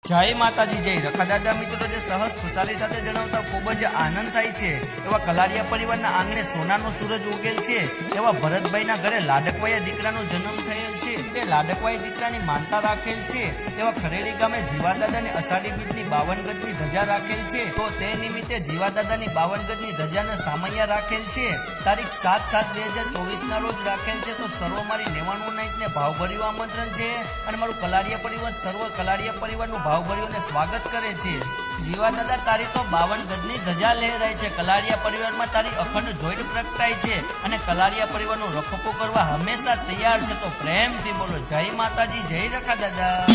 જય માતાજી, જય રખા દાદા. મિત્રો, જે સહજ ખુશાલી સાથે જણાવતા ખૂબ જ આનંદ થાય છે એવા કલારિયા પરિવારના આંગણે સોનાનો સૂરજ ઉગેલ છે. એવા ભરતભાઈના ઘરે લાડકવાયા દીકરાનો જન્મ થયેલ છે. તે લાડકવાયા દીકરાની માનતા રાખેલ છે. એવા ખરેડી ગામે જીવાદાદાની અષાઢી બીજની 52 ગજની ધજા રાખેલ છે. તો તે નિમિત્તે જીવાદાદાની 52 ગજની ધજાને સામૈયા રાખેલ છે. તારીખ 7/7/2024 રોજ રાખેલ છે. તો સર્વ મારી 99 નાઈટને ભાવભર્યું આમંત્રણ છે અને મારું કલારિયા પરિવાર સર્વ કલારિયા પરિવારનું ભાવભર્યોને સ્વાગત કરે છે. જીવાદાદા તારી તો 52 ગજની ધજા લહેરાય છે. કલારિયા પરિવારમાં તારી અખંડ જોઈટ પ્રગટાય છે અને કલારિયા પરિવારનો રખોપો કરવા હંમેશા તૈયાર છે. તો પ્રેમથી બોલો જય માતાજી, જય રખા દાદા.